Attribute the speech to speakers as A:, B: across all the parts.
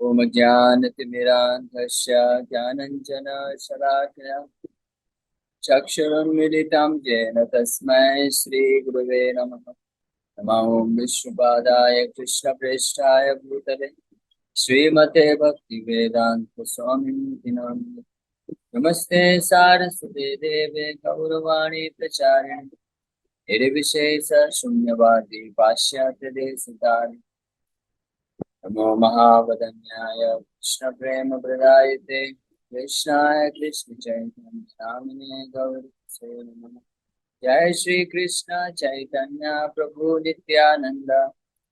A: ओम ज्ञानतिमिरान्धस्य ज्ञानञ्जनशलाकया चक्षुरुन्मिलितं येन तस्मै श्रीगुरवे नमः। नमो विष्णुपादाय कृष्णप्रेष्ठाय भूतले श्रीमते भक्तिवेदान्तस्वामिनिति नामिने। नमस्ते सारस्वते देवे गौरवाणी प्रचारिणे निर्विशेष शून्यवादी पाश्चात्यदेशतारिणे। नमो महावदन्याय कृष्णप्रेमप्रदायते कृष्णाय कृष्णचैतन्यनामिने गौरसे नमः। जय श्री कृष्ण चैतन्य प्रभु नित्यानंद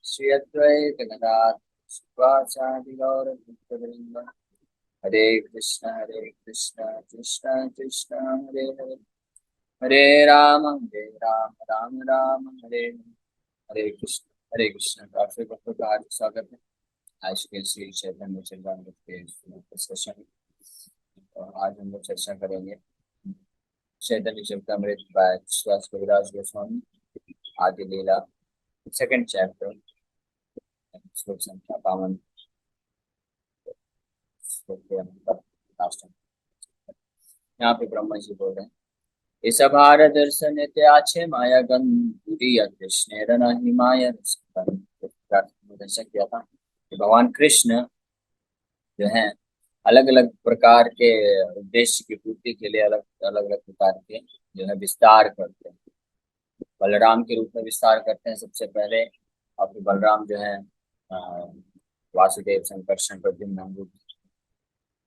A: श्री अद्वैत गदाधर श्रीवासादि गौर भक्तवृंद। हरे कृष्ण कृष्ण कृष्ण हरे हरे, हरे राम राम राम हरे हरे। हरे कृष्ण काफी भक्तों का आज स्वागत है। आज के श्री चैतन्य चरितामृत के डिस्कशन। और आज हम लोग चर्चा करेंगे चैतन्य चरितामृत बाय श्रीवास कविराज गोस्वामी आदि लीला, सेकंड चैप्टर, श्लोक संख्या 52 श्लोक के अंतर लास्ट। यहाँ पे ब्रह्मा जी बोल रहे हैं, इस भार दर्शन त्याचे माया गंधुरी कृष्ण नहीं माया दर्शन किया था कि भगवान कृष्ण जो है अलग अलग प्रकार के उद्देश्य की पूर्ति के लिए अलग अलग अलग प्रकार के जो है विस्तार करते हैं। बलराम के रूप में विस्तार करते हैं सबसे पहले, और फिर बलराम जो है वासुदेव संकर्षण प्रद्युम्न रूप,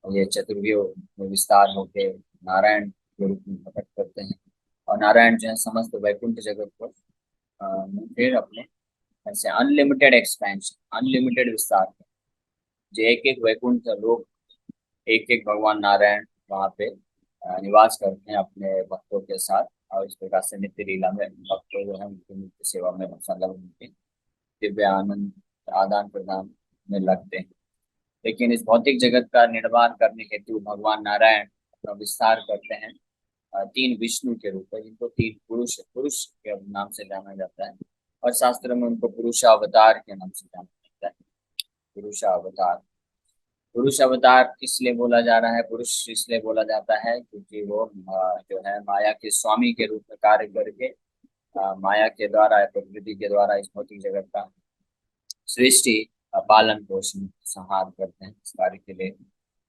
A: ये चतुर्व्यूह में विस्तार होके नारायण के रूप में प्रकट करते हैं। और नारायण जो है समस्त वैकुंठ जगत को फिर अपने ऐसे अनलिमिटेड एक्सपेंशन, अनलिमिटेड विस्तार है। जो एक एक वैकुंठ लोग, एक एक भगवान नारायण वहाँ पे निवास करते हैं अपने भक्तों के साथ। और इस प्रकार से नित्य लीला में भक्तों जो है उनकी नित्य सेवा में संलग्न होते हैं, दिव्य आनंद आदान प्रदान में लगते हैं। लेकिन इस भौतिक जगत का निर्माण करने हेतु भगवान नारायण अपना विस्तार करते हैं तीन विष्णु के रूप में, जिनको तीन पुरुष पुरुष के नाम से जाना जाता है। और शास्त्र में उनको पुरुषावतार के नाम से जाना जाता है। पुरुषावतार, पुरुष अवतार इसलिए बोला जा रहा है, पुरुष इसलिए बोला जाता है क्योंकि वो जो है माया के स्वामी के रूप में कार्य करके माया के द्वारा, प्रकृति के द्वारा इस भौतिक जगत का सृष्टि पालन पोषण संहार करते हैं। इस कार्य के लिए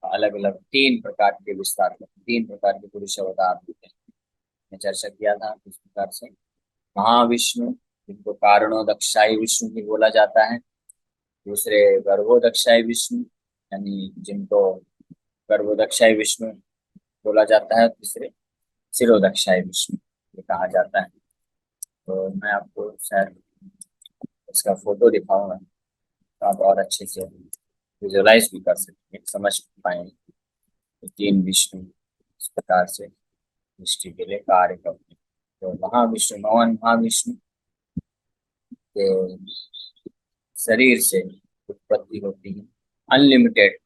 A: अलग अलग तीन प्रकार के विस्तार करते हैं, तीन प्रकार के पुरुष अवतार होते हैं। मैं चर्चा किया था इस प्रकार से महाविष्णु, जिनको कारणोदक्षाई विष्णु भी बोला जाता है। दूसरे गर्भोदक्षाई विष्णु, यानी जिनको गर्भोदक्षाई विष्णु बोला जाता है। तीसरे शिरोदक्षाई विष्णु ये कहा जाता है। तो मैं आपको शायद इसका फोटो दिखाऊंगा तो आप और अच्छे से विजुअलाइज भी कर सकते हैं, समझ पाएंगे। तो तीन विष्णु इस प्रकार से सृष्टि के लिए कार्य करते हैं। तो महाविष्णु, भगवान महाविष्णु के शरीर से उत्पत्ति होती है अनलिमिटेड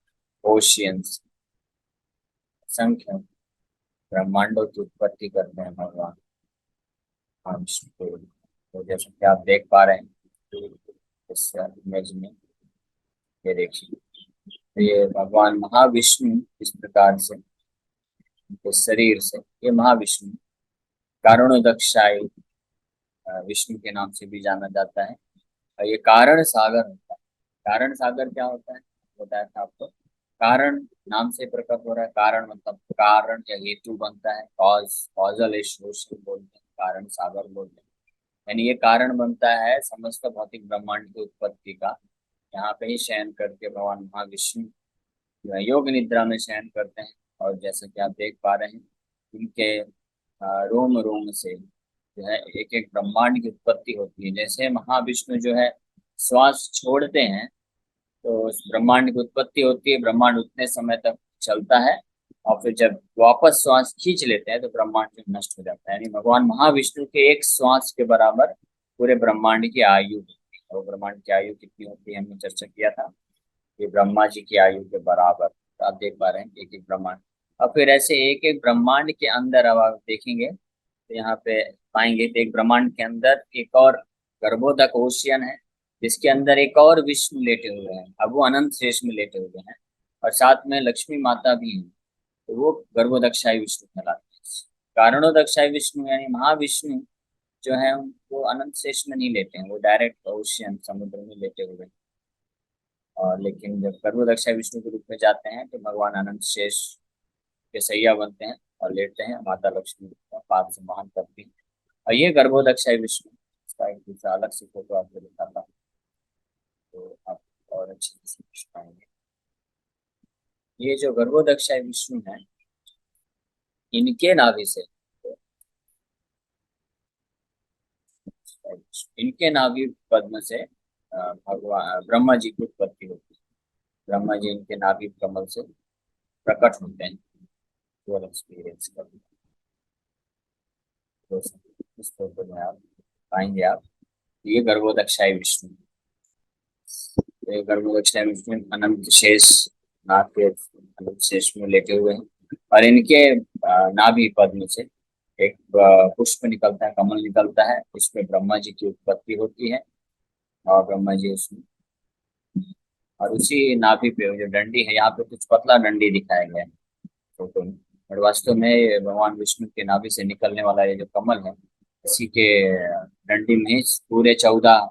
A: ओशियंस, संख्या ब्रह्मांडों की उत्पत्ति करते हैं भगवान महाविष्णु को। तो जैसे कि आप देख पा रहे हैं इस इमेज में, ये देखिए, तो ये भगवान महाविष्णु इस प्रकार से उनके शरीर से, ये महाविष्णु कारणोदक्षाई विष्णु के नाम से भी जाना जाता है। और ये कारण सागर होता है। कारण सागर क्या होता है बताया था आपको। कारण नाम से प्रकट हो रहा है, कारण मतलब कारण या हेतु बनता है, कॉजल एसोसिएशन बोलते हैं, कारण सागर बोलते हैं। यानी ये कारण बनता है समस्त भौतिक ब्रह्मांड की उत्पत्ति का। यहाँ पे ही शयन करके भगवान महाविष्णु जो है योग निद्रा में शयन करते हैं। और जैसा कि आप देख पा रहे हैं, उनके रोम रोम से जो है एक एक ब्रह्मांड की उत्पत्ति होती है। जैसे महाविष्णु जो है श्वास छोड़ते हैं तो उस ब्रह्मांड की उत्पत्ति होती है, ब्रह्मांड उतने समय तक चलता है, और फिर जब वापस श्वास खींच लेते हैं तो ब्रह्मांड जो नष्ट हो जाता है। यानी भगवान महाविष्णु के एक श्वास के बराबर पूरे ब्रह्मांड की आयु होती है। और ब्रह्मांड की आयु कितनी होती है हमने चर्चा किया था, ये ब्रह्मा जी की आयु के बराबर। तो आप देख पा रहे हैं एक एक ब्रह्मांड। और फिर ऐसे एक एक ब्रह्मांड के अंदर अब आप देखेंगे तो यहाँ पे पाएंगे तो एक ब्रह्मांड के अंदर एक और गर्भोदक ओशियन है, जिसके अंदर एक और विष्णु लेटे हुए हैं। अब वो अनंत शेष में लेटे हुए हैं और साथ में लक्ष्मी माता भी है। तो वो गर्भोदक्षाई विष्णु कहलाते हैं। कारणोदक्षाई विष्णु यानी महाविष्णु जो है वो अनंत शेष में नहीं लेते हैं, वो डायरेक्ट ओशियन समुद्र में लेटे हुए हैं। और लेकिन जब गर्भोदक्षाई विष्णु के रूप में जाते हैं तो भगवान अनंत शेष के सैया बनते हैं और लेटते हैं, माता लक्ष्मी का पाद सम्मान करती हैं। और ये गर्भोदक्षाई विष्णु, इसका एक दूसरा अलग से फोटो आपको दिखाता हूँ तो आप और अच्छे से समझ पाएंगे। ये जो गर्भोदक्षाई विष्णु है, इनके नाभि से, इनके नाभि पद्म से भगवान ब्रह्मा जी की उत्पत्ति होती है। ब्रह्मा जी इनके नाभि कमल से प्रकट होते हैं। वो एक्सपीरियंस कर, तो इस फोटो में आप पाएंगे आप, ये गर्भोदक्षाई विष्णु, ये गर्भोदक्षाई विष्णु अनंत शेष नाग के अनंत शेष में लेटे हुए हैं। और इनके नाभि पद्म से एक पुष्प निकलता है, कमल निकलता है, इसमें ब्रह्मा जी की उत्पत्ति होती है और ब्रह्मा जी उसमें, और उसी नाभि पे जो डंडी है, यहाँ पे कुछ पतला डंडी दिखाया गया है फोटो में, और वास्तव में ये भगवान विष्णु के नाभि से निकलने वाला ये जो कमल है, इसी के डंडी में ही पूरे 14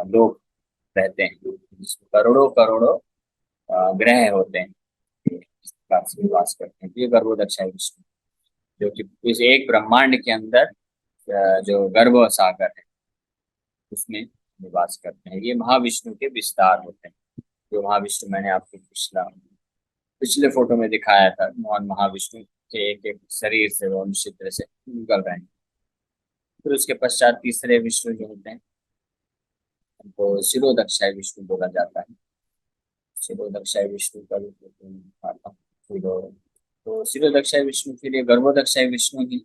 A: लोग रहते हैं, जिसमें करोड़ों करोड़ों ग्रह होते हैं, इस प्रकार से निवास करते हैं। तो ये गर्भोदक्षाई विष्णु जो कि इस एक ब्रह्मांड के अंदर जो गर्भ सागर है उसमें निवास करते हैं। ये महाविष्णु के विस्तार होते हैं। जो महाविष्णु मैंने आपको पिछले फोटो में दिखाया था, भगवान महाविष्णु के एक एक शरीर से वो निश्चित तरह से निकल रहे हैं। फिर उसके पश्चात तीसरे विष्णु जो होते हैं उनको शिरोदक्षाई विष्णु बोला जाता है। शिरोदक्षाई विष्णु का भी फोटो मैं दिखाता हूँ। तो शिरोदक्षाई विष्णु के लिए गर्भोदक्षाई विष्णु ही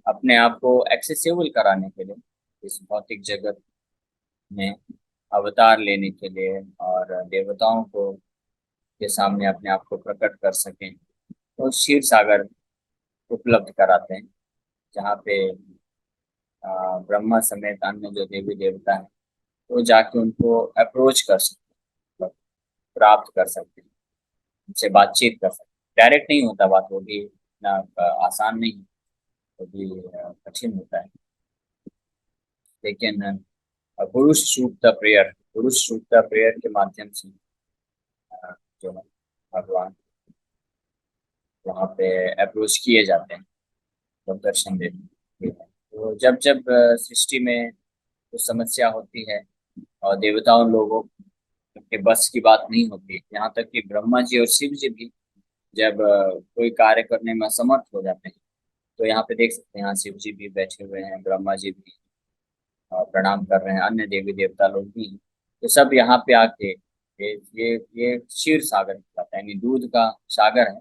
A: अपने आप को एक्सेसिबल कराने के लिए इस भौतिक जगत में अवतार लेने के लिए और देवताओं को के सामने अपने आप को प्रकट कर सकें, तो क्षीर सागर उपलब्ध कराते हैं, जहाँ पे ब्रह्मा समेत अन्य जो देवी देवता हैं वो जाके उनको अप्रोच कर सकते हैं, मतलब प्राप्त कर सकते हैं, उनसे बातचीत कर सकते हैं। डायरेक्ट नहीं होता बात, वो भी इतना आसान नहीं, वो भी कठिन होता है। लेकिन पुरुष सूक्त प्रेयर, पुरुष सूक्त प्रेयर के माध्यम से जो है भगवान वहाँ पे अप्रोच किए जाते हैं, जब दर्शन देते हैं। तो जब जब सृष्टि में कुछ समस्या होती है और देवताओं लोगों के बस की बात नहीं होती, यहाँ तक कि ब्रह्मा जी और शिव जी भी जब कोई कार्य करने में असमर्थ हो जाते हैं, तो यहाँ पे देख सकते हैं, यहाँ शिव जी भी बैठे हुए हैं, ब्रह्मा जी भी प्रणाम कर रहे हैं, अन्य देवी देवता लोग भी हैं। तो सब यहाँ पे आके ये क्षीर सागर कहलाता है, यानी दूध का सागर है,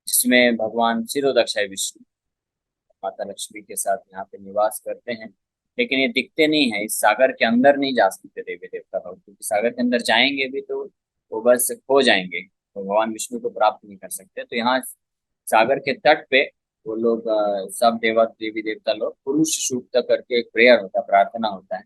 A: जिसमें भगवान क्षीरोदक्षाई विष्णु माता लक्ष्मी के साथ यहाँ पे निवास करते हैं। लेकिन ये दिखते नहीं है, इस सागर के अंदर नहीं जा सकते देवी देवता लोग, क्योंकि सागर के अंदर जाएंगे भी तो वो बस खो जाएंगे, तो भगवान विष्णु को प्राप्त नहीं कर सकते। तो यहाँ सागर के तट पे वो लोग सब देवी देवता लोग पुरुष सूक्त करके एक प्रेयर होता है, प्रार्थना होता है,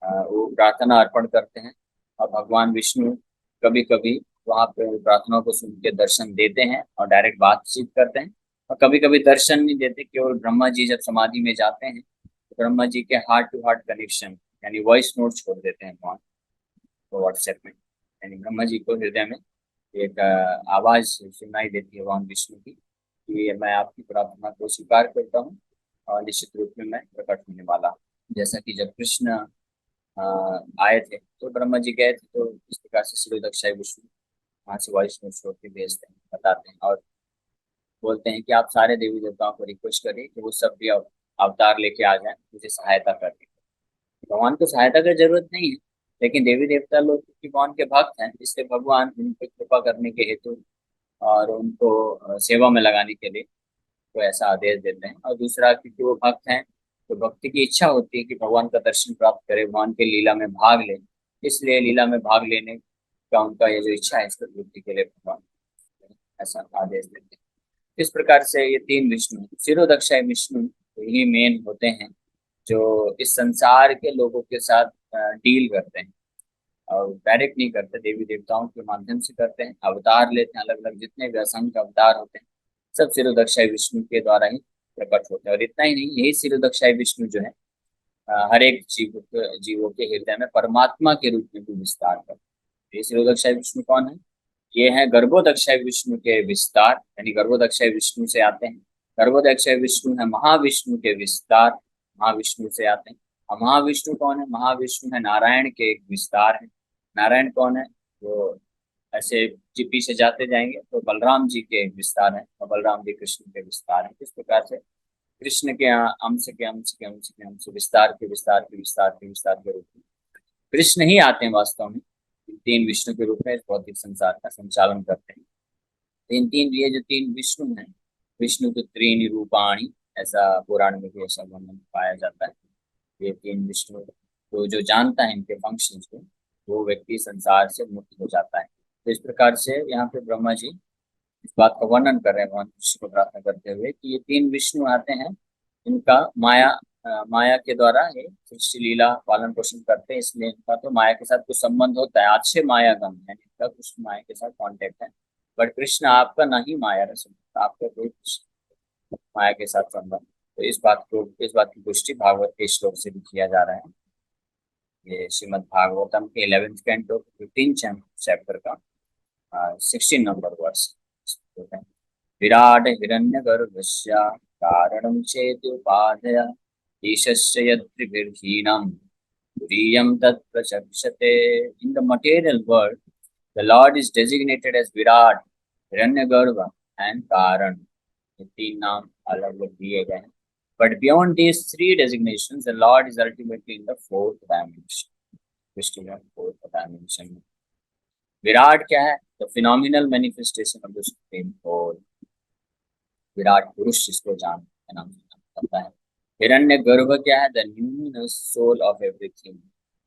A: वो प्रार्थना अर्पण करते हैं। और भगवान विष्णु कभी कभी वहाँ पे प्रार्थनाओं को सुन के दर्शन देते हैं और डायरेक्ट बातचीत करते हैं, और कभी कभी दर्शन नहीं देते, केवल ब्रह्मा जी जब समाधि में जाते हैं तो ब्रह्मा जी के हार्ट टू हार्ट कनेक्शन यानी वॉइस नोट छोड़ देते हैं भगवान को व्हाट्सएप में, यानी ब्रह्मा जी को हृदय में एक आवाज सुनाई देती है भगवान विष्णु की कि मैं आपकी प्रार्थना को स्वीकार करता हूँ और निश्चित रूप में मैं प्रकट होने वाला हूँ। जैसा कि जब कृष्ण आए थे तो ब्रह्मा जी गए थे, तो इस प्रकार से शिरोदक्षाई विष्णु वहाँ से वॉइस नोट छोड़ के भेजते हैं, बताते हैं और बोलते हैं कि आप सारे देवी देवताओं को रिक्वेस्ट करिए कि वो सब भी अवतार लेके आ जाए मुझे सहायता करने। भगवान को सहायता की जरूरत नहीं है, लेकिन देवी देवता लोग क्योंकि भगवान के भक्त हैं, इसलिए भगवान उन पर कृपा करने के हेतु और उनको सेवा में लगाने के लिए तो ऐसा आदेश देते हैं। और दूसरा क्योंकि वो भक्त हैं, तो भक्ति की इच्छा होती है कि भगवान का दर्शन प्राप्त करे, भगवान के लीला में भाग ले, इसलिए लीला में भाग लेने का उनका ये जो इच्छा है इसको पूर्ति के लिए भगवान ऐसा आदेश देते हैं। इस प्रकार से ये तीन विष्णु, शिरोदक्षाई विष्णु ही मेन होते हैं जो इस संसार के लोगों के साथ डील करते हैं, और डायरेक्ट नहीं करते, देवी देवताओं के माध्यम से करते हैं, अवतार लेते हैं, अलग अलग जितने भी असंख्य अवतार होते हैं सब सिरोदक्षाई विष्णु के द्वारा ही प्रकट होते हैं। और इतना ही नहीं, यही सिरोदक्षाई विष्णु जो है हर एक जीवों के हृदय में परमात्मा के रूप में भी विस्तार करते हैं। ये सिरोदक्षाई विष्णु कौन है? ये है गर्भोदक्षाई विष्णु के विस्तार, यानी गर्भोदक्षाई विष्णु से आते हैं। गर्भोदक्षाई विष्णु है महाविष्णु के विस्तार, महाविष्णु से आते हैं। और महाविष्णु कौन है? महाविष्णु है नारायण के एक विस्तार है। नारायण कौन है? वो ऐसे जीपी से जाते जाएंगे तो बलराम जी के एक विस्तार है, और बलराम जी कृष्ण के विस्तार है। इस प्रकार से कृष्ण के अंश के अंश के अंश के अंश विस्तार के विस्तार के विस्तार के विस्तार के रूप में कृष्ण ही आते हैं वास्तव में, तीन विष्णु के रूप में इस भौतिक संसार का संचालन करते हैं। तीन तीन ये जो तीन विष्णु हैं, विष्णु तो त्रीनि रूपाणी, ऐसा पुराण में भी ऐसा वर्णन पाया जाता है। ये तीन विष्णु तो जो जानता है इनके फंक्शन को, वो व्यक्ति संसार से मुक्त हो जाता है। तो इस प्रकार से यहाँ पे ब्रह्मा जी इस बात का वर्णन कर रहे हैं भगवान कृष्ण को प्रार्थना करते हुए कि ये तीन विष्णु आते हैं, इनका माया के द्वारा ये सृष्टि लीला पालन पोषण करते हैं, इसलिए इनका तो माया के साथ कुछ संबंध होता है। आच्छे मायागम है, इनका कुछ माया के साथ कांटेक्ट है। बट कृष्ण आपका नहीं माया रस, आपका कोई माया के साथ संबंध। तो इस बात की पुष्टि भागवत के श्लोक से भी किया जा रहा है। ये श्रीमद् भागवतम के 11th कैंटो 15 चैप्टर का 16 नंबर वर्ष। विराट हिरण्यगर्भस्य कारणं चेदुपाधय ईशस्य यत्त्रिभिर्हीनं तुरीयं तत् प्रचक्षते। In the material world, the Lord is designated as Virat, Hiranyagarbha and Karan. ये तीन नाम अलग अलग दिए गए हैं। But beyond these three designations, the Lord is ultimately in the fourth dimension. Vishnu है fourth dimension में। विराट क्या है? The phenomenal manifestation of the supreme whole. Virat पुरुष जिसको जानते नाम पता है। हिरण्य गर्भ क्या है? The luminous soul of everything,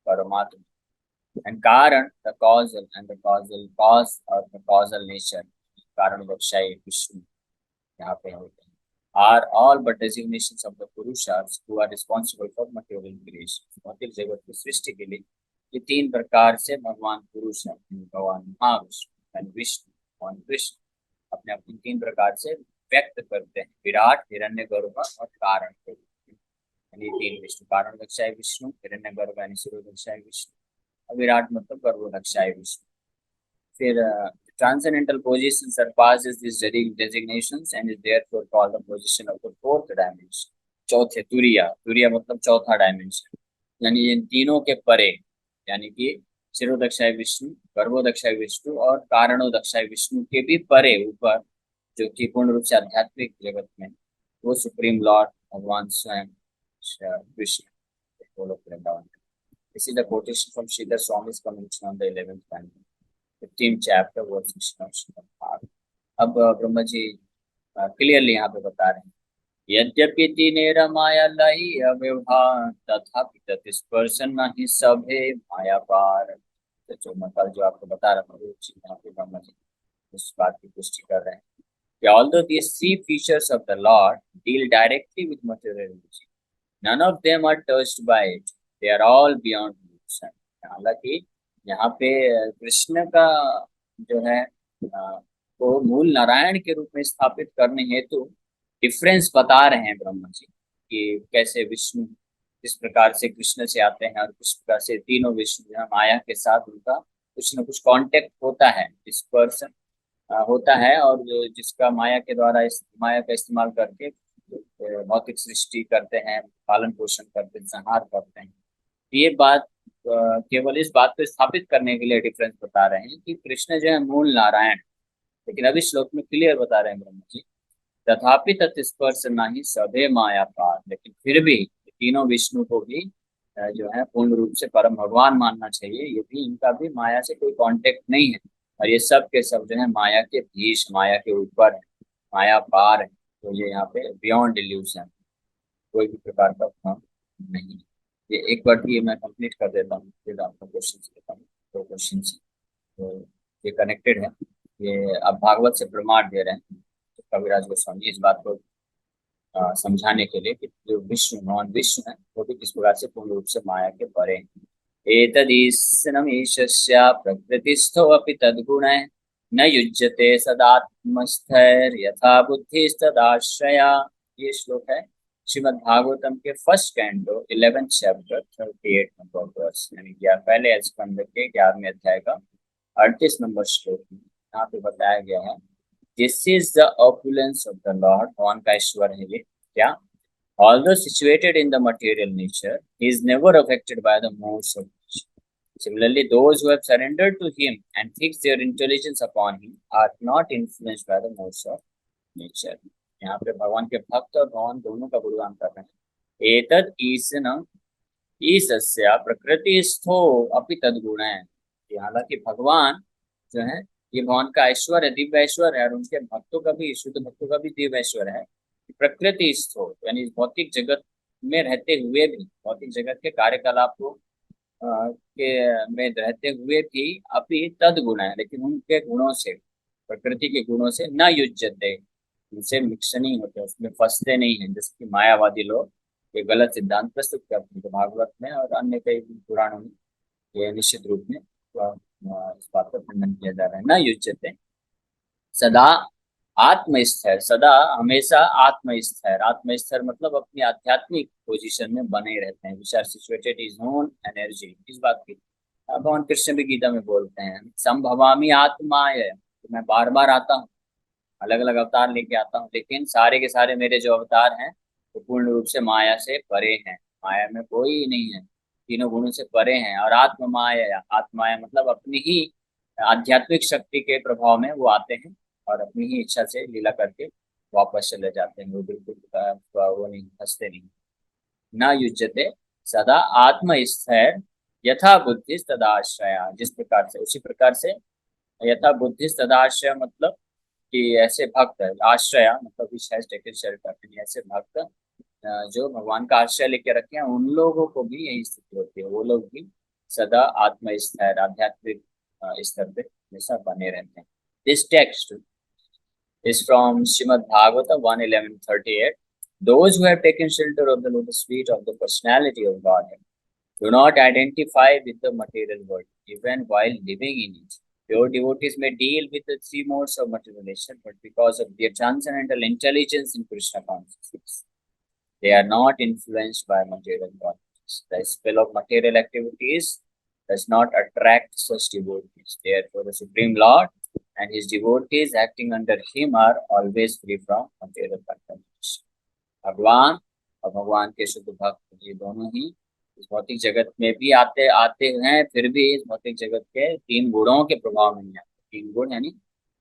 A: परमात्मा। एंड कारण the causal and the causal cause और द कॉजल नेचर, कारण वक्षाई विष्णु यहाँ पे होते हैं। Are all but designations of the purushartha who are responsible for material creation. भौतिक जगत की सृष्टि के लिए ये तीन प्रकार से भगवान पुरुष हैं, भगवान महाविष्णु एंड विष्णु भगवान कृष्ण अपने अपने तीन प्रकार से व्यक्त करते हैं, विराट, हिरण्यगर्भ और कारण के रूप में। यानी तीन विष्णु, कारण दक्षाय विष्णु, हिरण्यगर्भ यानी शिरोदक्षाय विष्णु, और विराट मतलब गर्भोदक्षाय विष्णु। फिर transcendental position surpasses these designations and is therefore called the position of the fourth dimension. चौथे तुरिया, तुरिया मतलब चौथा डायमेंशन, यानी इन तीनों के परे, यानी कि शिरोदक्षाय विष्णु, गर्भोदक्षाय विष्णु और कारणोदक्षाय विष्णु के भी परे, ऊपर, जो कि पूर्ण रूप से आध्यात्मिक जगत में वो सुप्रीम लॉर्ड भगवान स्वयं Krishna Golok Vrindavan. This is the quotation from Sridhar Swami's commentary on the 11th canto, 15th chapter, verse 16. अब ब्रह्मा जी क्लियरली यहाँ पे बता रहे हैं, यद्यपि तीनेर माया लई अव्यवहार तथापि तत्स्पर्शन नहीं सभे माया पार। तो जो मैं कल जो आपको बता रहा था, यहाँ पे ब्रह्मा जी उस बात की पुष्टि कर रहे हैं कि although these three features of the Lord deal directly with materiality, none of them are touched by it. They are all beyond use. हालांकि यहाँ पे कृष्ण का जो है को मूल नारायण के रूप में स्थापित करने हेतु डिफरेंस बता रहे हैं ब्रह्मा जी कि कैसे विष्णु किस प्रकार से कृष्ण से आते हैं और किस प्रकार से तीनों विष्णु माया के साथ उनका कुछ न कुछ कांटेक्ट होता है, डिस्पर्सन होता है, और जिसका माया के द्वारा इस माया का इस्तेमाल करके भौतिक सृष्टि करते हैं, पालन पोषण करते हैं, संहार करते हैं। ये बात केवल इस बात को स्थापित करने के लिए डिफरेंस बता रहे हैं कि कृष्ण जो है मूल नारायण, लेकिन अभी श्लोक में क्लियर बता रहे हैं ब्रह्मा जी, तथापि तत्स्पर्श नहीं सभे माया पार। लेकिन फिर भी तीनों विष्णु को भी जो है पूर्ण रूप से परम भगवान मानना चाहिए, ये भी इनका भी माया से कोई कांटेक्ट नहीं है, और ये सब के सब जो है माया के भीष, माया के ऊपर है, माया पार है। तो ये यहाँ पे बियॉन्ड इल्यूजन, कोई भी प्रकार का भ्रम नहीं है। ये एक बार ये मैं कंप्लीट कर देता हूँ, फिर आपको क्वेश्चन देता हूँ। दो क्वेश्चन तो ये कनेक्टेड है, ये अब भागवत से प्रमाण दे रहे हैं तो कविराज गोस्वामी इस बात को समझाने के लिए कि जो विष्णु, भगवान विष्णु है, वो भी किस प्रकार से पूर्ण रूप से माया के परे हैं। एतदीशनमीशस्य प्रकृतिस्थो अपि तद्गुणैः न युज्यते सदात्मस्थैर्यथा बुद्धिस्तदाश्रया। ये श्लोक है श्रीमद् भागवतम के first canto 11th chapter 38 number verse, यानी पहले स्कंद के 11वें अध्याय का 38 नंबर श्लोक में यहाँ पे बताया गया है, this is the opulence of the Lord. भगवान का ईश्वर है ये क्या? Although situated in the material nature, he is never affected by the modes of nature. Similarly, those who have surrendered to him and fixed their intelligence upon him are not influenced by the modes of nature. यहाँ पे भगवान के भक्त और भगवान दोनों का गुणगान कर रहे हैं। एतद ईसन ईसस्य प्रकृतिस्थो अपि तद्गुण है। हालांकि भगवान जो है ये भगवान का ऐश्वर्य है, दिव्य ऐश्वर्य है, और उनके भक्तों का भी, शुद्ध भक्तों का भी दिव्य ऐश्वर्य है। प्रकृति स्थो यानी भौतिक जगत में रहते हुए भी, भौतिक जगत के कार्यकलाप को के में रहते हुए भी अपनी तद गुण है, लेकिन उनके गुणों से, प्रकृति के गुणों से न युज्यते, उनसे मिक्स नहीं होते, उसमें फंसते नहीं हैं। जैसे कि मायावादी लोग ये गलत सिद्धांत प्रस्तुत करते हैं, तो भागवत में और अन्य कई पुराणों में ये निश्चित रूप में इस बात का खंडन किया जा रहा है। न युज्यते सदा आत्मस्थिर, सदा हमेशा आत्मस्थिर। आत्मस्थिर मतलब अपनी आध्यात्मिक पोजीशन में बने रहते हैं, which are situated is own energy. इस बात की भगवान कृष्ण भी गीता में बोलते हैं, संभवामी आत्माय, तो मैं बार बार आता हूँ, अलग अलग अवतार लेके आता हूँ, लेकिन सारे के सारे मेरे जो अवतार हैं वो पूर्ण रूप से माया से परे हैं। माया में कोई नहीं है, तीनों गुणों से परे हैं। और आत्म माया, आत्माया मतलब अपनी ही आध्यात्मिक शक्ति के प्रभाव में वो आते हैं और अपनी ही इच्छा से लीला करके वापस चले जाते हैं। वो बिल्कुल वो नहीं, फंसते नहीं। न युज्यते सदा आत्मस्थिर यथा बुद्धि तदाश्रया, जिस प्रकार से, उसी प्रकार से। यथा बुद्धि तदाश्रय मतलब कि ऐसे भक्त है, आश्रय मतलब ऐसे भक्त जो भगवान का आश्रय लेके रखे हैं, उन लोगों को भी यही स्थिति होती है। वो लोग भी सदा आत्मस्थिर, आध्यात्मिक स्तर पे हमेशा बने रहते हैं। This text is from Srimad Bhagavata 1:11-38. Those who have taken shelter of the lotus feet of the personality of Godhead do not identify with the material world, even while living in it. Pure devotees may deal with the three modes of materialization, but because of their transcendental intelligence in Krishna consciousness, they are not influenced by material qualities. The spell of material activities does not attract such devotees. Therefore, the Supreme Lord and his devotees acting under him are always free from material contamination. भगवान और भगवान के शुद्ध भक्त ये दोनों ही इस भौतिक जगत में भी आते हैं, फिर भी इस भौतिक जगत के तीन गुणों के प्रभाव में नहीं आते। तीन गुण यानी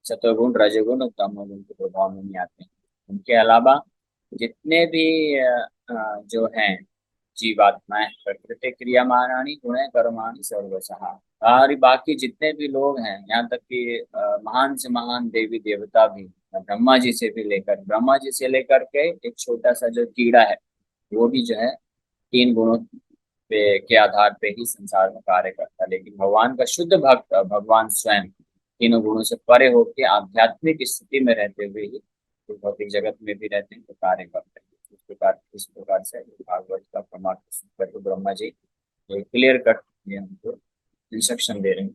A: सत्वगुण, रजोगुण और तमोगुण के प्रभाव में नहीं आते हैं। उनके अलावा जितने भी जो हैं जीवात्माएं, प्रकृति क्रियामानानि गुणे कर्माणि सर्वशः, और बाकी जितने भी लोग हैं, यहाँ तक कि महान से महान देवी देवता भी, ब्रह्मा जी से लेकर के एक छोटा सा जो कीड़ा है, वो भी जो है तीन गुणों पे के आधार पे ही संसार में कार्य करता है। लेकिन भगवान का शुद्ध भक्त, भगवान स्वयं तीनों गुणों से परे होकर आध्यात्मिक स्थिति में रहते हुए ही भौतिक जगत में भी रहते हैं, तो कार्य करते हैं। इस प्रकार से भागवत का प्रमाण करके ब्रह्मा जी क्लियर कट हमको इंस्ट्रक्शन दे रहे हैं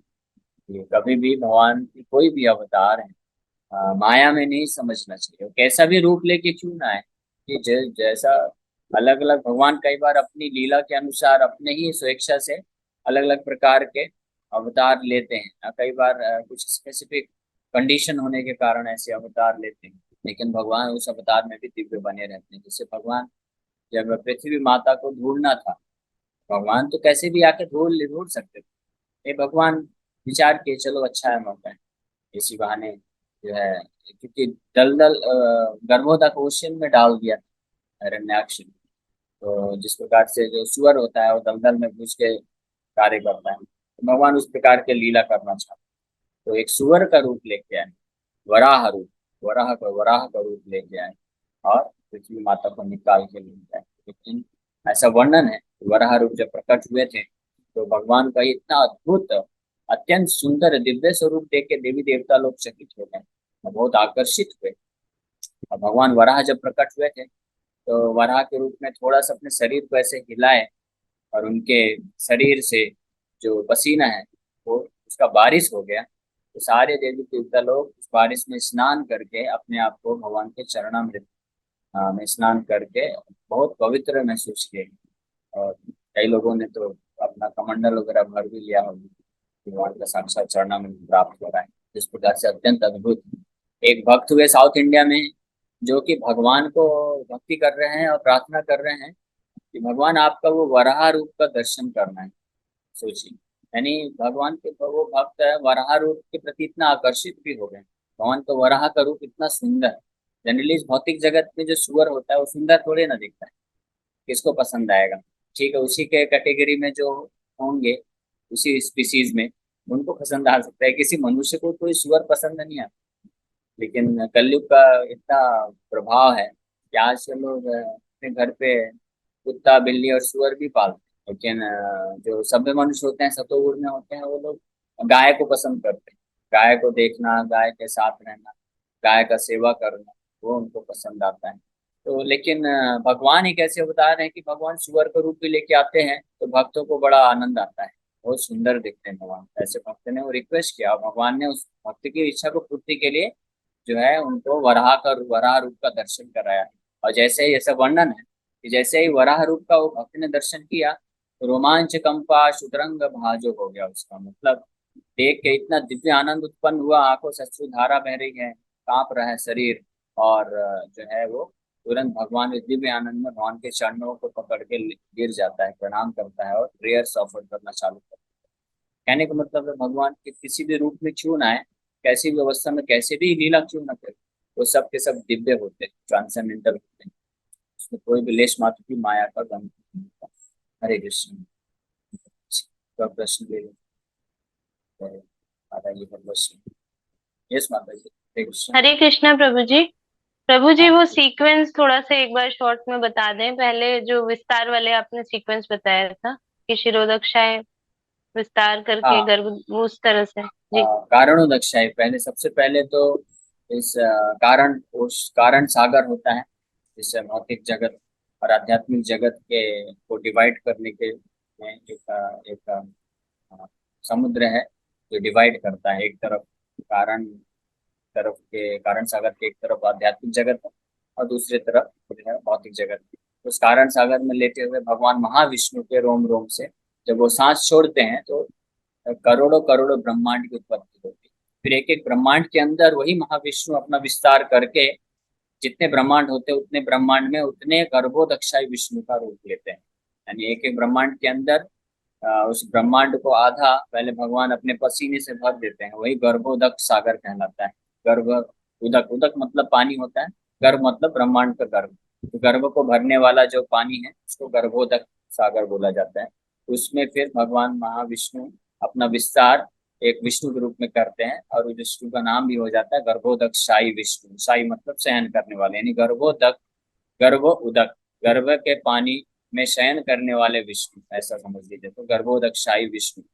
A: कि कभी भी भगवान की कोई भी अवतार है माया में नहीं समझना चाहिए, कैसा भी रूप लेके क्यों ना है। कि जैसा अलग अलग भगवान कई बार अपनी लीला के अनुसार अपने ही स्वेच्छा से अलग अलग प्रकार के अवतार लेते हैं। कई बार कुछ स्पेसिफिक कंडीशन होने के कारण ऐसे अवतार लेते हैं, लेकिन भगवान उस अवतार में भी दिव्य बने रहते हैं। जैसे भगवान जब पृथ्वी माता को ढूंढना था, भगवान तो कैसे भी आके ढूंढ सकते थे। ये भगवान विचार किए चलो अच्छा है मौका है, इसी बहाने जो है, क्योंकि दलदल गर्भोदक ओशियन में डाल दिया हिरण्याक्ष, तो जिस प्रकार से जो सुअर होता है वो दलदल में घुस के कार्य करता है, तो भगवान उस प्रकार के लीला करना चाहते, तो एक सुअर का रूप लेके आए, वराह का रूप लेके आए और पृथ्वी माता को निकाल के ले जाए। लेकिन ऐसा वर्णन है, वराह रूप जब प्रकट हुए थे तो भगवान का इतना अद्भुत, अत्यंत सुंदर दिव्य स्वरूप देख के देवी देवता लोग चकित हो गए, बहुत आकर्षित हुए। और भगवान वराह जब प्रकट हुए थे तो वराह के रूप में थोड़ा सा अपने शरीर को ऐसे हिलाए और उनके शरीर से जो पसीना है वो उसका बारिश हो गया, तो सारे देवी देवता लोग उस बारिश में स्नान करके अपने आप को भगवान के चरणामृत में स्नान करके बहुत पवित्र महसूस किए। और कई लोगों ने तो अपना कमंडल वगैरह भर भी लिया होगा, भगवान का साक्षात चरणामृत प्राप्त हो रहा है। इस प्रकार से अत्यंत अद्भुत एक भक्त हुए साउथ इंडिया में, जो कि भगवान को भक्ति कर रहे हैं और प्रार्थना कर रहे हैं कि भगवान आपका वो वराह रूप का दर्शन करना है। सोचिए, यानी भगवान के वो भक्त है, वराह रूप के प्रति इतना आकर्षित भी हो गए। भगवान का वराह का रूप इतना सुंदर है। जनरली इस भौतिक जगत में जो सुअर होता है वो सुंदर थोड़े ना दिखता है, किसको पसंद आएगा। ठीक है, उसी के कैटेगरी में जो होंगे, उसी स्पीसीज में, उनको पसंद आ सकता है। किसी मनुष्य को कोई सुअर पसंद नहीं आता। लेकिन कलयुग का इतना प्रभाव है कि आज के लोग अपने घर पे कुत्ता बिल्ली और सुअर भी पालते हैं। लेकिन जो सभ्य मनुष्य होते हैं, सतोगुण में होते हैं, वो लोग गाय को पसंद करते हैं। गाय को देखना, गाय के साथ रहना, गाय का सेवा करना, वो उनको पसंद आता है। तो लेकिन भगवान एक ऐसे अवतार हैं कि भगवान सुअर का रूप भी लेके आते हैं, तो भक्तों को बड़ा आनंद आता है। बहुत सुंदर दिखते हैं भगवान। ऐसे भक्त ने वो रिक्वेस्ट किया, और भगवान ने उस भक्त की इच्छा को पूर्ति के लिए जो है उनको वराह रूप का दर्शन कराया है। और जैसे ही ऐसा वर्णन है कि जैसे ही वराह रूप का वो भक्त ने दर्शन किया, तो रोमांच कंपा शुतरंग भाजो हो गया उसका। मतलब देख के इतना दिव्य आनंद उत्पन्न हुआ, आंखों से अश्रु धारा बह रही है, कांप रहा है शरीर। और जो है वो तुरंत भगवान इस दिव्य आनंद में भगवान के चरणों को पकड़ के गिर जाता है, प्रणाम करता है और प्रेयर्स ऑफर करना चालू करता है। कहने का मतलब है भगवान के किसी भी रूप में क्यों ना आए, कैसी भी अवस्था में कैसे भी लीला क्यों ना करे, वो सब के सब दिव्य होते हैं, ट्रांसेंडेंटल होते हैं। उसमें कोई भी लेश मात्र की माया का गंध नहीं होता। हरे कृष्ण। तो प्रश्न ले लेते हैं। माता जी का प्रश्न। यस माता जी, हरे कृष्ण।
B: हरे कृष्णा प्रभु जी। प्रभु जी,
A: हाँ
B: वो सीक्वेंस थोड़ा सा एक बार शॉर्ट में बता दें। पहले जो विस्तार वाले आपने सीक्वेंस बताया था कि शिरोदक्षाएं विस्तार करके
A: हाँ।
B: गर्भ, वो उस तरह से जी।
A: कारणोदक्षाई पहले, सबसे पहले तो इस कारण, उस कारण सागर होता है जिससे भौतिक जगत और आध्यात्मिक जगत के को डिवाइड करने के में एक समुद्र है जो डिवाइड करता है। एक तरफ कारण, तरफ के कारण सागर के एक तरफ आध्यात्मिक जगत है और दूसरी तरफ जो है भौतिक जगत। उस कारण सागर में लेते हुए भगवान महाविष्णु के रोम रोम से जब वो सांस छोड़ते हैं, तो करोड़ों करोड़ों ब्रह्मांड की उत्पत्ति होती है। फिर एक एक ब्रह्मांड के अंदर वही महाविष्णु अपना विस्तार करके जितने ब्रह्मांड होते हैं उतने ब्रह्मांड में उतने गर्भोदक्षाई विष्णु का रूप लेते हैं। यानी एक एक ब्रह्मांड के अंदर उस ब्रह्मांड को आधा पहले भगवान अपने पसीने से भर देते हैं, वही गर्भोदक सागर कहलाता है। गर्भ, उदक, उदक मतलब पानी होता है, गर्भ मतलब ब्रह्मांड का गर्भ। तो गर्भ को भरने वाला जो पानी है उसको गर्भोदक सागर बोला जाता है। उसमें फिर भगवान महाविष्णु अपना विस्तार एक विष्णु के रूप में करते हैं, और उस विष्णु का नाम भी हो जाता है गर्भोदक शाही विष्णु। शाही मतलब सहन करने वाले, यानी गर्भोदक, गर्भ उदक, गर्भ के पानी में शयन करने वाले विष्णु, ऐसा समझ लीजिए। तो गर्भोदकशाही विष्णु,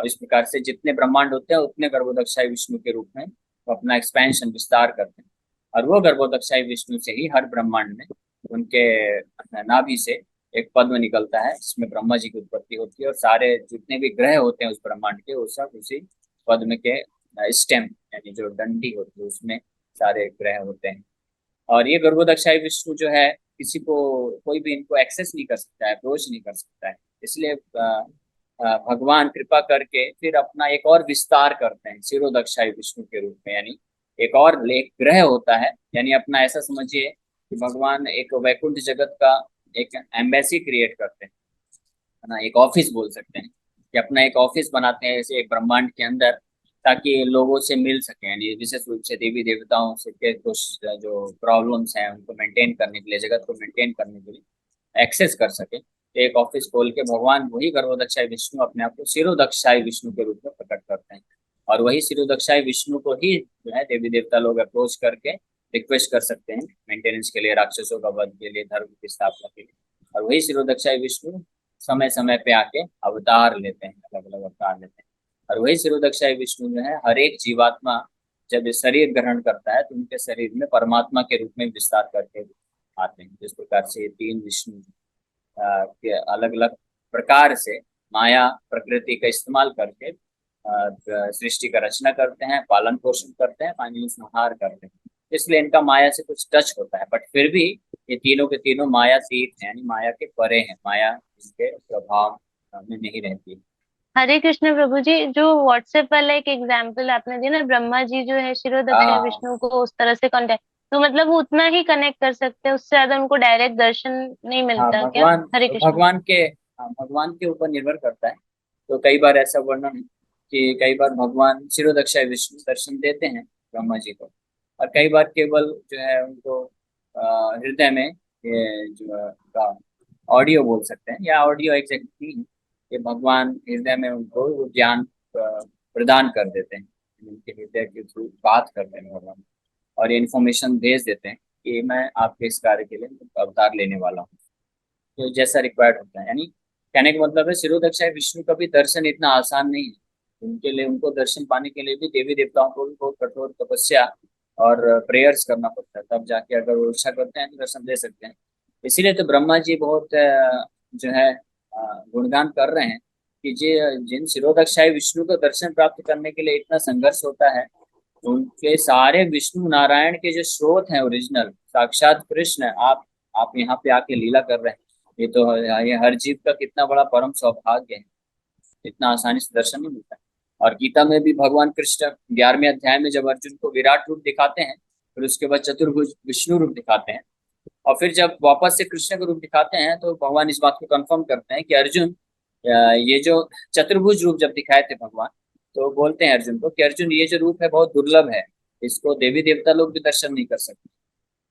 A: इस प्रकार से जितने ब्रह्मांड होते हैं उतने गर्भोदकशाही विष्णु के रूप में वो अपना एक्सपेंशन विस्तार करते हैं। और वो गर्भोदकशाही विष्णु से ही हर ब्रह्मांड में उनके नाभि से एक पद्म निकलता है, जिसमें ब्रह्मा जी की उत्पत्ति होती है। और सारे जितने भी ग्रह होते हैं उस ब्रह्मांड के, वो सब उसी पद्म के स्टेम, यानी जो डंडी होती है, उसमें सारे ग्रह होते हैं। और ये गर्भोदक्षाई विष्णु जो है, किसी को कोई भी इनको एक्सेस नहीं कर सकता है, अप्रोच नहीं कर सकता है। इसलिए भगवान कृपा करके फिर अपना एक और विस्तार करते हैं शिरोदक्षाई विष्णु के रूप में। यानी एक ग्रह होता है, यानी अपना ऐसा समझिए कि भगवान एक वैकुंठ जगत का एक एम्बेसी क्रिएट करते हैं, है ना, एक ऑफिस बोल सकते हैं कि अपना एक ऑफिस बनाते हैं ऐसे एक ब्रह्मांड के अंदर, ताकि लोगों से मिल सके। यानी विशेष रूप से देवी देवताओं से के कुछ जो प्रॉब्लम्स हैं उनको मेंटेन करने के लिए, जगत को मेंटेन करने के लिए एक्सेस कर सके। तो एक ऑफिस खोल के भगवान वही गर्भोदक्षाई विष्णु अपने आप को शिरोदक्षाई विष्णु के रूप में प्रकट करते हैं। और वही शिरोदक्षाई विष्णु को ही जो है देवी देवता लोग अप्रोच करके रिक्वेस्ट कर सकते हैं मेंटेनेंस के लिए, राक्षसों का वध के लिए, धर्म की स्थापना के लिए। और वही शिरोदक्षाई विष्णु समय समय पे आके अवतार लेते हैं, अलग अलग अवतार लेते हैं। और वही शिरोदक्षाई विष्णु जो है, हर एक जीवात्मा जब शरीर ग्रहण करता है तो उनके शरीर में परमात्मा के रूप में विस्तार करके आते हैं। जिस प्रकार से ये तीन विष्णु के अलग अलग प्रकार से माया प्रकृति का इस्तेमाल करके सृष्टि का रचना करते हैं, पालन पोषण करते हैं, फाइनली संहार करते हैं। इसलिए इनका माया से कुछ टच होता है, बट फिर भी ये तीनों के तीनों मायातीत हैं, यानी माया के परे हैं, माया इसके प्रभाव में नहीं रहती।
B: हरे कृष्ण प्रभु जी, जो व्हाट्सएप वाला एक एग्जाम्पल आपने दिया ना, ब्रह्मा जी जो है शिरोदक्षिण
A: हाँ
B: विष्णु को उस तरह से कांटेक्ट, तो मतलब वो उतना ही कनेक्ट कर सकते हैं, उससे ज्यादा उनको डायरेक्ट दर्शन नहीं
A: हाँ,
B: मिलता क्या?
A: भगवान
B: हरे कृष्ण।
A: भगवान के हाँ, भगवान के ऊपर निर्भर करता है। तो कई बार ऐसा वर्णन है कि कई बार भगवान शिरोदक्षा विष्णु दर्शन देते हैं ब्रह्मा जी को, और कई बार केवल जो है उनको हृदय में, ये जो ऑडियो बोल सकते हैं, या ऑडियो एग्जैक्ट नहीं है, कि भगवान हृदय में उनको वो ज्ञान प्रदान कर देते हैं, उनके हृदय के थ्रू बात करते हैं भगवान, और ये इन्फॉर्मेशन भेज देते हैं कि मैं आपके इस कार्य के लिए अवतार लेने वाला हूँ, तो जैसा रिक्वायर्ड होता है। यानी कहने का मतलब है शिरोदक्षा विष्णु का भी दर्शन इतना आसान नहीं है, उनके लिए, उनको दर्शन पाने के लिए भी देवी देवताओं को भी बहुत कठोर तपस्या और प्रेयर्स करना पड़ता है, तब जाके अगर वो इच्छा करते हैं तो दर्शन दे सकते हैं। इसीलिए तो ब्रह्मा जी बहुत जो है गुणगान कर रहे हैं कि जिन शिरोदक्षाई विष्णु को दर्शन प्राप्त करने के लिए इतना संघर्ष होता है, उनके सारे विष्णु नारायण के जो स्रोत हैं ओरिजिनल साक्षात कृष्ण, आप यहाँ पे आके लीला कर रहे हैं, ये तो ये हर जीव का कितना बड़ा परम सौभाग्य है, इतना आसानी से दर्शन नहीं मिलता है। और गीता में भी भगवान कृष्ण 11वें अध्याय में जब अर्जुन को विराट रूप दिखाते हैं, फिर उसके बाद चतुर्भुज विष्णु रूप दिखाते हैं, और फिर जब वापस से कृष्ण का रूप दिखाते हैं, तो भगवान इस बात को कंफर्म करते हैं कि अर्जुन, ये जो चतुर्भुज रूप जब दिखाए थे भगवान, तो बोलते हैं अर्जुन को कि अर्जुन, ये जो रूप है बहुत दुर्लभ है, इसको देवी देवता लोग भी दर्शन नहीं कर सकते।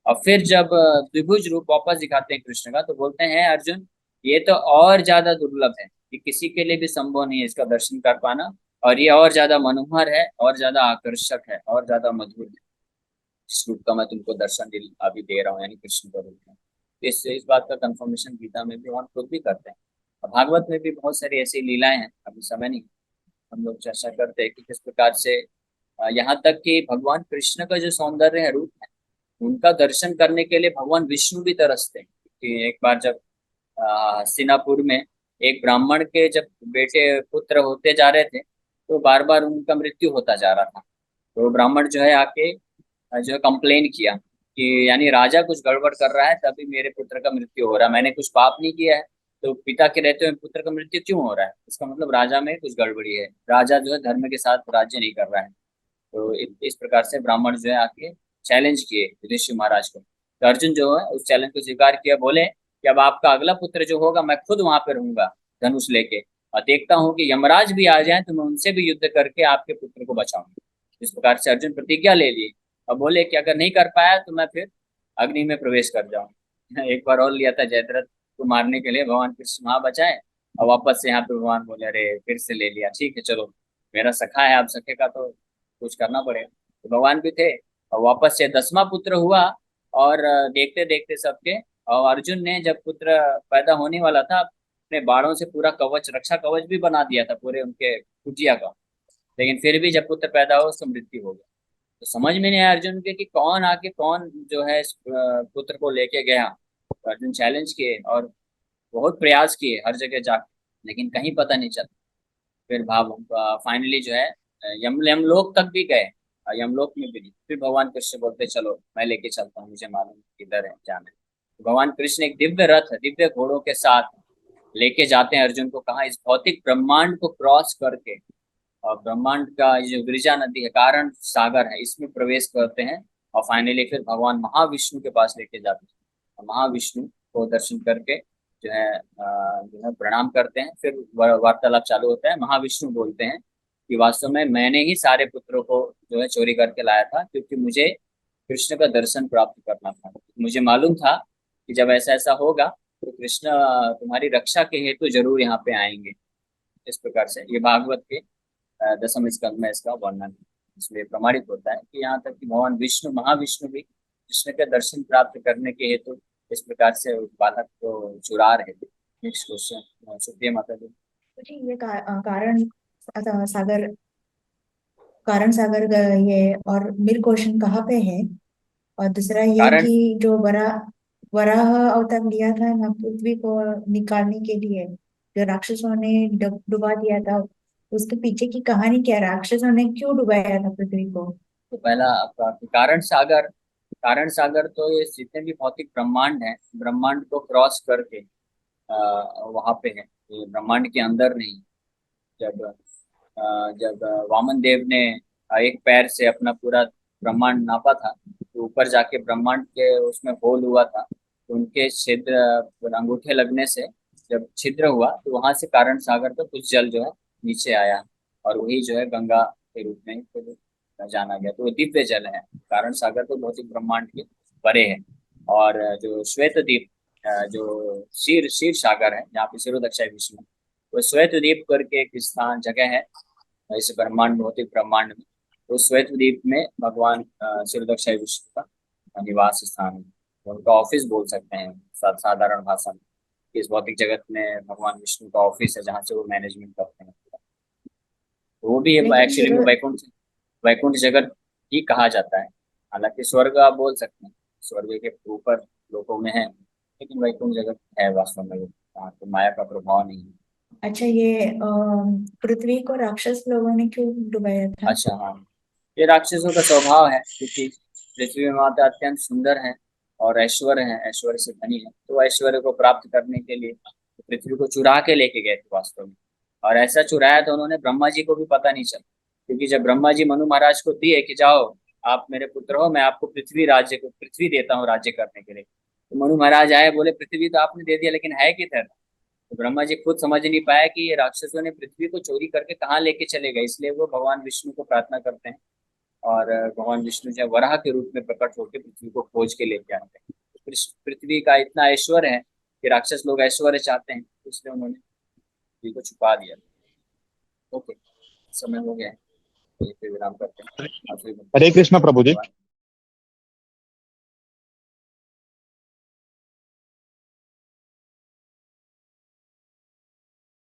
A: और फिर जब द्विभुज रूप वापस दिखाते हैं कृष्ण का, तो बोलते हैं अर्जुन, ये तो और ज्यादा दुर्लभ है, कि किसी के लिए भी संभव नहीं है इसका दर्शन कर पाना, और ये और ज्यादा मनोहर है, और ज्यादा आकर्षक है, और ज्यादा मधुर है, जिस रूप का मैं तुमको दर्शन अभी दे रहा हूँ, यानी कृष्ण का रूप है। इस बात का कंफर्मेशन गीता में भी और खुद भी करते हैं, और भागवत में भी बहुत सारी ऐसी लीलाएं हैं, अभी समय नहीं, हम लोग चर्चा करते हैं कि किस प्रकार से यहाँ तक कि भगवान कृष्ण का जो सौंदर्य है, रूप है, उनका दर्शन करने के लिए भगवान विष्णु भी तरसते हैं। कि एक बार जब हस्तिनापुर में एक ब्राह्मण के जब बेटे पुत्र होते जा रहे थे, तो बार बार उनका मृत्यु होता जा रहा था, तो ब्राह्मण जो है आके जो है कंप्लेन किया कि यानी राजा कुछ गड़बड़ कर रहा है, तभी मेरे पुत्र का मृत्यु हो रहा है, मैंने कुछ पाप नहीं किया है, तो पिता के रहते हुए पुत्र का मृत्यु क्यों हो रहा है, इसका मतलब राजा में कुछ गड़बड़ी है, राजा जो है धर्म के साथ राज्य नहीं कर रहा है। तो इस प्रकार से ब्राह्मण जो है आके चैलेंज किए युधिष्ठिर महाराज को, तो अर्जुन जो है उस चैलेंज को स्वीकार किया, बोले कि अब आपका अगला पुत्र जो होगा, मैं खुद वहां पे रहूंगा धनुष लेके, और देखता हूँ कि यमराज भी आ जाए तो मैं उनसे भी युद्ध करके आपके पुत्र को बचाऊंगा। इस प्रकार से अर्जुन प्रतिज्ञा ले लिए, और बोले कि अगर नहीं कर पाया तो मैं फिर अग्नि में प्रवेश कर जाऊँ। एक बार और लिया था जयद्रथ को मारने के लिए, भगवान कृष्ण वहां बचाए, और वापस से यहाँ पे भगवान बोले अरे फिर से ले लिया, ठीक है चलो, मेरा सखा है, आप सखे का तो कुछ करना पड़ेगा। तो भगवान भी थे, और वापस से 10वां पुत्र हुआ, और देखते देखते सबके, और अर्जुन ने जब पुत्र पैदा होने वाला था, अपने बाणों से पूरा कवच, रक्षा कवच भी बना दिया था पूरे उनके कुजिया का, लेकिन फिर भी जब पुत्र पैदा हुआ उसका मृत्यु हो गया। तो समझ में नहीं आया अर्जुन के कि कौन आके कौन जो है इस पुत्र को लेके गया। तो अर्जुन चैलेंज किए और बहुत प्रयास किए हर जगह जाके, लेकिन कहीं पता नहीं चला। फिर भाव फाइनली जो है यमलोक तक भी गए, और यमलोक में भी नहीं, फिर भगवान कृष्ण बोलते चलो मैं लेके चलता हूँ, मुझे मालूम है किधर है जाना है। तो भगवान कृष्ण एक दिव्य रथ, दिव्य घोड़ों के साथ लेके जाते हैं अर्जुन को, कहा इस भौतिक ब्रह्मांड को क्रॉस करके, और ब्रह्मांड का ये जो गिरिजा नदी है, कारण सागर है, इसमें प्रवेश करते हैं, और फाइनली फिर भगवान महाविष्णु के पास लेके जाते हैं, और महाविष्णु को दर्शन करके जो है प्रणाम करते हैं। फिर वार्तालाप चालू होता है, महाविष्णु बोलते हैं कि वास्तव में मैंने ही सारे पुत्रों को जो है चोरी करके लाया था, क्योंकि मुझे कृष्ण का दर्शन प्राप्त करना था, मुझे मालूम था कि जब ऐसा ऐसा होगा तो कृष्ण तुम्हारी रक्षा के हेतु जरूर यहाँ पे आएंगे। इस प्रकार से ये भागवत के 10वें स्कंद में इसका वर्णन है। इसलिए प्रमाणित होता है कि यहाँ तक कि भगवान विष्णु, महाविष्णु भी कृष्ण के दर्शन प्राप्त करने के हेतु इस प्रकार से उस बालक को चुरा रहे थे। नेक्स्ट क्वेश्चन सुप्रिया माता जी।
C: जी, ये कारण सागर, कारण सागर ये, और मेरे क्वेश्चन कहाँ पे है? और दूसरा ये
A: कारण
C: कि जो वराह वराह अवतार लिया था ना पृथ्वी को निकालने के लिए, जो राक्षसों ने डुबा दिया था, उसके पीछे की कहानी क्या है? राक्षसों ने क्यों डुबाया था पृथ्वी को?
A: तो पहला आपका कारण सागर तो ये जितने भी भौतिक ब्रह्मांड हैं, ब्रह्मांड को क्रॉस करके वहां पे है, ये ब्रह्मांड के अंदर नहीं। जब वामन देव ने एक पैर से अपना पूरा ब्रह्मांड नापा था, तो ऊपर जाके ब्रह्मांड के उसमें होल हुआ था, तो उनके छिद्र अंगूठे लगने से जब छिद्र हुआ, तो वहां से कारण सागर का कुछ जल जो है नीचे आया, और वही जो है गंगा के रूप में फिर जाना गया। तो वो दिव्य जल है। कारण सागर तो भौतिक ब्रह्मांड के परे है। और जो श्वेत द्वीप, जो क्षीर सागर है जहाँ पे क्षीरोदक्षा विष्णु, वो श्वेत द्वीप करके एक स्थान जगह है इस ब्रह्मांड भौतिक ब्रह्मांड में। तो श्वेत द्वीप में भगवान क्षीरोदक्षा विष्णु का निवास स्थान है। तो उनका ऑफिस बोल सकते हैं साधारण भाषा में। इस भौतिक जगत में भगवान विष्णु का ऑफिस है जहाँ से वो मैनेजमेंट करते हैं। तो वो भी
C: लेकिन
A: एक्चुअली में
C: शिरो
A: वैकुंठ जगत ही कहा जाता है। हालांकि स्वर्ग आप बोल सकते हैं, स्वर्ग के ऊपर लोकों में है, लेकिन वैकुंठ जगत है वास्तव में वो, वहाँ तो माया का प्रभाव नहीं है।
C: अच्छा, ये पृथ्वी को राक्षस लोगों ने क्यों डुबाया था?
A: अच्छा, हाँ, ये राक्षसों का स्वभाव है, क्योंकि पृथ्वी माता अत्यंत सुंदर है और ऐश्वर्य है, ऐश्वर्य से धनी है। तो ऐश्वर्य को प्राप्त करने के लिए पृथ्वी को चुरा के लेके गए थे वास्तव में। और ऐसा चुराया तो उन्होंने ब्रह्मा जी को भी पता नहीं चला, क्योंकि जब ब्रह्मा जी मनु महाराज को दिए कि जाओ आप मेरे पुत्र हो, मैं आपको पृथ्वी देता हूँ राज्य करने के लिए, तो मनु महाराज आए, बोले पृथ्वी तो आपने दे दिया, लेकिन है किधर? तो ब्रह्मा जी खुद समझ नहीं पाया कि ये राक्षसों ने पृथ्वी को चोरी करके कहाँ लेके चले गए, इसलिए वो भगवान विष्णु को प्रार्थना करते हैं। और भगवान विष्णु जब वराह के रूप में प्रकट होकर पृथ्वी को खोज के लेके आते हैं। तो पृथ्वी का इतना ऐश्वर्य है कि राक्षस लोग ऐश्वर्य चाहते हैं, तो इसलिए उन्होंने पृथ्वी को छुपा दिया। ओके, समय हो गया है, तो ये पे विराम करते हैं।
D: हरे कृष्ण प्रभु जी।